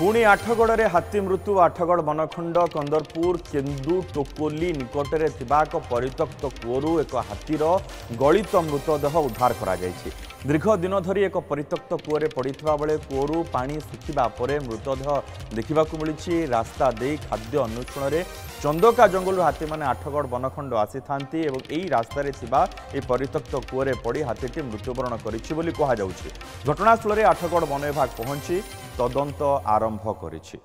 पुणी आठगड़ हाथी मृत्यु आठगड़ बनखंड कंदरपुर केन्दु टोकोली निकटरे एक परित्यक्त कूअरु एक हाथीर गलित मृतदेह उद्धार करा जायछि। दीर्घ दिन धरी एक परित्यक्त कूअरे पड़ता बेले कूअरु पानी सुखिबा परे मृतदेह देखा मिली। रास्ता दे खाद्य अन्वेषण में चंदका जंगल हाथी माने आठगड़ बनखंड आसी थांती एवं एही रास्ता रे थिबा ए परित्यक्त कूअरे पड़ी हाथीटी मृत्युवरण करिछि बोली कहा जाउछि। घटनास्थल में आठगड़ वन विभाग पहुंची तदंत आरंभ करिछि।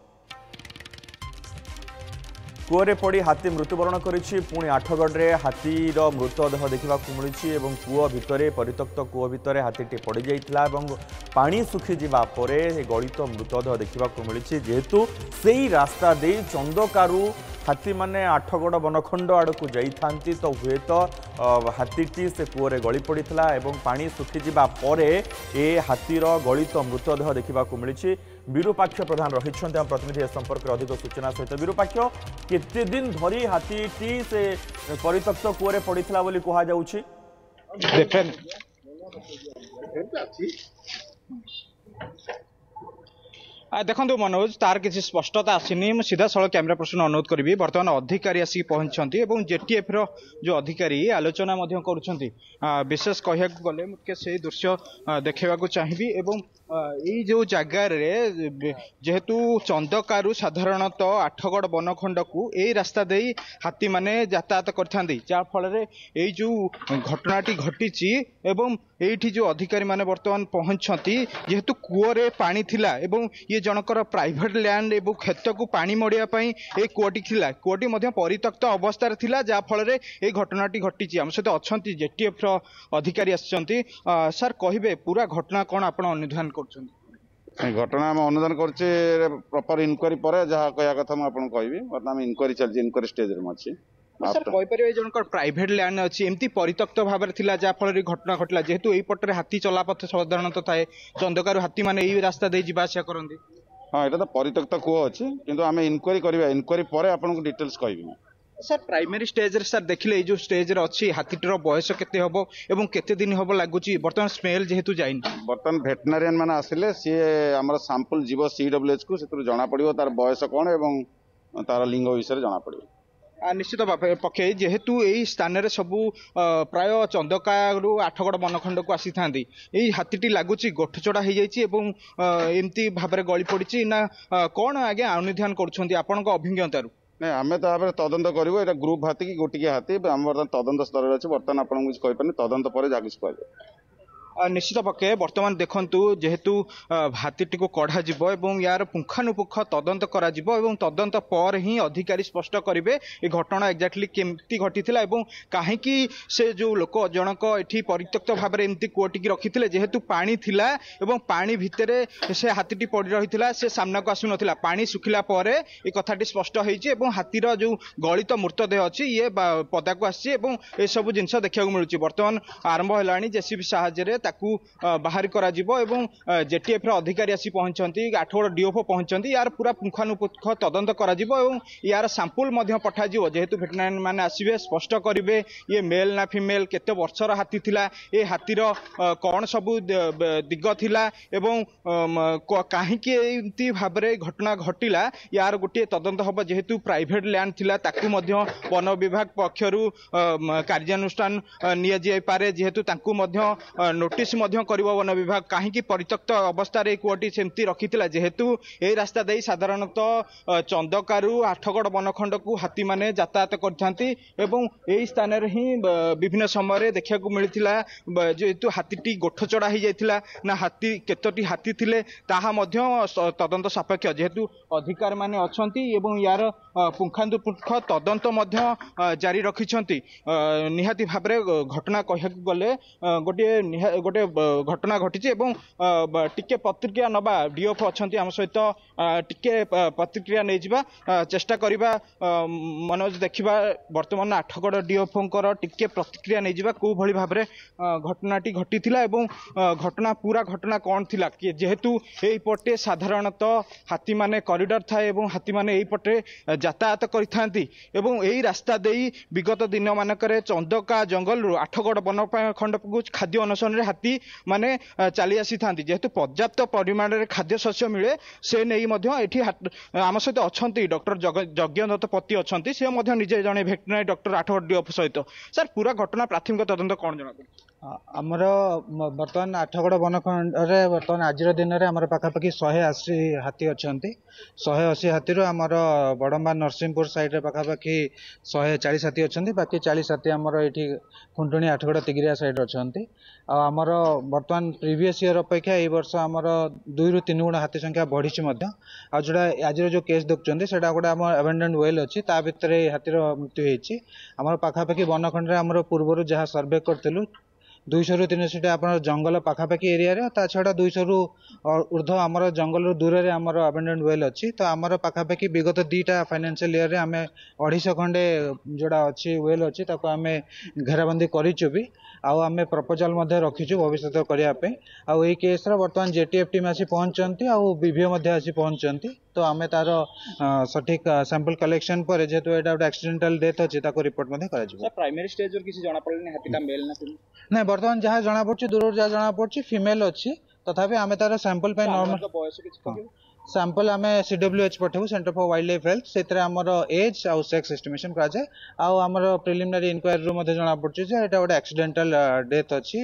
कूअरे पड़ी हाथी मृत्युवरण करिछि। पुणी आठगढ़ हाथीर मृतदेह देखा मिली एवं कूଅ भितरे परित्यक्त कूଅ भितरे हाथीटी पड़ जाइथिला एवं पानी सुखी जिबा परे गलित मृतदेह देखा मिली। जेहेतु सेही रास्ता दे चंदकारु हाथी माने आठगड़ बनखंड आड़कू जाइथांती तो हुए तो हाथीटी से कूअरे गली पड़ता एवं पानी सुखी जिबा परे ए हाथीर गलित मृतदेह देखा मिली। विरूपाक्ष प्रधान रही प्रतिनिधि संपर्क में अधिक सूचना सहित। विरूपाक्ष केते दिन धरी हाथीटी से परित्यक्त कूअरे पड़ता बोली कहा जाउछि? देखो मनोज तार किसी स्पष्टता आसनी सीधा सड़क कैमेरा पर्सन अनुरोध करी। बर्तमान अधिकारी आसिक पहुंचती जेटीएफ रो जो अधिकारी आलोचना विशेष कहया गले मुझे से दृश्य देखा चाहिए। यही जो जगार जेहेतु चंदकारु साधारणतः आठगड़ बनखंड को यही रास्ता दे हाथी माने यातायात करथांती जहाँफल यही जो घटनाटी घटी एवं एठी जो अधिकारी माने वर्तमान पहुंचती जेहेतु कूअरे पानी थिला एवं ये जनकर प्राइवेट लैंड एवं खेत को पानी मड़िया ये कूअटी थिला। कूअटी मध्य परित्यक्त अवस्था थिला जहाँफल ये घटनाटी घटी। आम सहित अच्छा जेटीएफ रो अधिकारी आसछंती। सर कहिबे पूरा घटना कौन आपण अनुधान घटना आम अनुदान करछे प्रॉपर इनक्वारी पर जहाँ कया कथा मुझे कहबी। बर्तमान इनक्वारी चलछि इनक्वारी स्टेज रे अछि। सर कहि परिबे जनकर प्राइवेट लैंड अछि एमती परित्यक्त भाबरे थिला जहाँ फल घटना घटला जेहेतु एई पटरे हाथी चलापथ साधारणतः थाए चंदकार हाथी माने एई रास्ता दे जिबा आशा करंती। हां एटा तो परित्यक्त कूଅ अछि किंतु आमे इनक्वारी करबा इनक्वारी पर आपन को डिटेल्स कहबी। सर प्राइमरी स्टेज रे सर देखिले जो स्टेज रे अछि हाथीटर बयस केते हबो एवं केते दिन हबो लागुची वर्तमान स्मेल जेहेतु जाइन वर्तमान वेटनरियन माने आसिले सी हमर सैंपल जीव सीडब्ल्यूएच को सेतु जाना पड़िबो तार बयस कोन एवं तार लिंग विषय जाना पड़िबो। निश्चित पक्षे जेहेतु यही स्थान रे सबू प्राय चंदकारु आठगड़ बनखंड को आसी था हाथीटी लगुच गोठचड़ा हो एमती भाव गली पड़ी ना कौन आगे अनुधान कर अभिज्ञतारू? नहीं आम तो भाव तदंत करूँ ये ग्रुप हाथी कि गोटिके हाथी आम बर्तमान तदंत स्तर अच्छे। बर्तमान आपको कुछ कहीपर तदंत पर जहाँ कुछ कह निश्चित पक्षे बर्तमान देखंतु जेहेतु हाथीटी को कढ़ा जीवो एवं यार पुंखानुपुंख तदंत करा जीवो एवं तदंत पर ही अधिकारी स्पष्ट करिवे ए घटना एक्जाक्टली केमती घटिथिला एवं काहेकि से जो लोक जनक एठी परित्यक्त भाबरे एमती कोटी की रखिथिले जेहेतु पानी थिला एवं पानी भितरे से हाथीटी पड़ी रहिथिला से सामना को आसु नथिला। पानी सुखिला परे ए कथाटी स्पष्ट होईची एवं हाथीर जो गलित मृतदेह अछि ये पदा को आसी एवं ए सब जिंस देखिया मिलुची। बर्तमान आरंभ हेलानी जेसीबी सहायता ताकू बाहर करा जिवो एवं जेटीएफ रो अधिकारी आसी पहुंचंती आठगड़ डीओफओ पहुंचंती यार पूरा पुंखानुपुंख तदंत करा जिवो एवं यार सैंपल मध्य पठा जिवो जेहेतु वेटरनरी माने आसीबे स्पष्ट करिवे ये मेल ना फीमेल केते वर्षर हाथी थिला ए हाथीर कौन सबु दिग थिला एवं काहेकि एमती भाबरे घटना घटिला यार गोटे तदंत हबो। जेहेतु प्राइवेट लैंड थिला ताकू मध्य वन विभाग पक्षरु कार्यानुष्ठान निया जाय पारे जेहेतु ताकू मध्य नोटिस वन विभाग कहीं परित्यक्त अवस्था कूअटी सेमती रखी जेहेतु यही रास्ता दे साधारणतः चंदकारु आठगड़ बनखंड को हाथी माने यातायात करथांती एवं यही स्थान ही विभिन्न समय देखा मिलता जेहेतु हाथीटी गोठचड़ा हो जाता ना हाथी केतोटी हाथी थिले ताहा मध्य तदंत सापेक्ष जेहेतु अधिकारी माने अछंती एवं यार पुंखानुपुंख तदंत मध्य जारी रखिछंती। निहाती भाबरे घटना कहया गले गोटे घटना घटी टिके प्रतिक्रिया नबा डीएफ अच्छा आम सहित टिके प्रतिक्रिया नहीं जावा चेष्टा करवा मनोज देखा बर्तमान आठगड़ डीएफओंकर टिके प्रतिक्रिया नहीं जावा को भली भाबरे घटनाटी घटी घटना पूरा घटना कौन थिला जेहेतु यही पटे साधारणतः हाथी माने कॉरिडोर थाए एवं हाथी माने यही पटे यातायात करिथांती एवं यही रास्ता दे विगत दिन मानक चंदका जंगल आठगड़ वन खंड को खाद्य अन्वेषण हाथी माने चली आसी था जेहेतु पर्याप्त परिमाण में खाद्य शस्य मिले से नहीं आम सहित अच्छा डॉक्टर यज्ञ दत्त पति अच्छा सी निजे जड़े भेटनारी डॉक्टर 8गड़ डीएफ सहित सर पूरा घटना प्राथमिक तदंत कौन जना आमर बर्तमान 8गड़ वनखंड बर्तमान आज दिन में आम पाखापाखि 180 हाथी अच्छा 180 हाथी आमर बड़म्बा नरसिंहपुर साइड पाखापाखि 140 हाथी अच्छा बाकी 40 हाथी आमर ये खुंटुणी 8गड़ तिगिरिया साइड अच्छा आमर बर्तमान प्रीवियस ईयर अपेक्षा ये वर्ष आमर 2 ରୁ 3 गुण हाथी संख्या बढ़ी जोड़ा आज जो केस देखुं से गोटे आम एबेंडेंट वेल अच्छी ता भितर हाथीर मृत्यु होती आम पाखापाखि वनखंड आमर पूर्व जहाँ सर्वे करूँ 200 ରୁ 300 आप जंगल पाखापाखि एरिया ता छड़ा 200 ରୁ ऊर्ध आमर जंगल दूर में आमर अबेंडेंट वेल अच्छी तो आमर पाखापाखि विगत 2टा फाइनेंशियल ईयर आम 250 खंडे जोड़ा अच्छी वेल अच्छी ताको आम घेराबंदी करूँ भी आम प्रपोजाल रखीचु भविष्य करने आई केस बर्तमान जेटीएफ टीम आसी पहुंचती बीभीओ आसी पहुंचती तो आम तार सठिक सैंपल कलेक्शन पर जेहेतु यहाँ गोटे एक्सीडेंटल डेथ अच्छी रिपोर्ट प्राइमरी स्टेज किसी जना पड़े हाथीटा मेल ना बर्तमान जहाँ जना पड़ी दूर जहाँ जना पड़ी फीमेल अच्छी तथापि आम तार सैंपल नॉर्मल सैंपल आम सीडब्ल्यूएच पठेबू centre for wild life health से आमर एज आउ सेक्स एस्टिमेशन कराए आमर प्रिलिमिनरी इंक्वायरी जना पड़ी गोटे एक्सीडेंटल डेथ अच्छी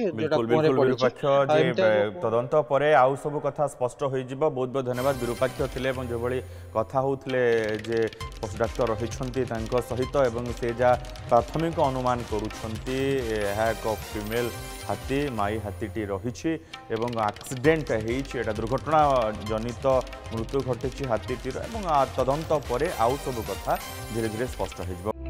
तदंत पर आउ सब कथा स्पष्ट हो बहुत बहुत धन्यवाद विरूपाक्ष थे जो कथा होते जे पशु डाक्तर रही सहित से जहाँ प्राथमिक अनुमान कर फीमेल हाथी माई हाथीटी रही एक्सीडेंट होता दुर्घटना जनित मृत्यु घटी हाथीटीर तदंत पर आउ सब कथा धीरे धीरे स्पष्ट हो।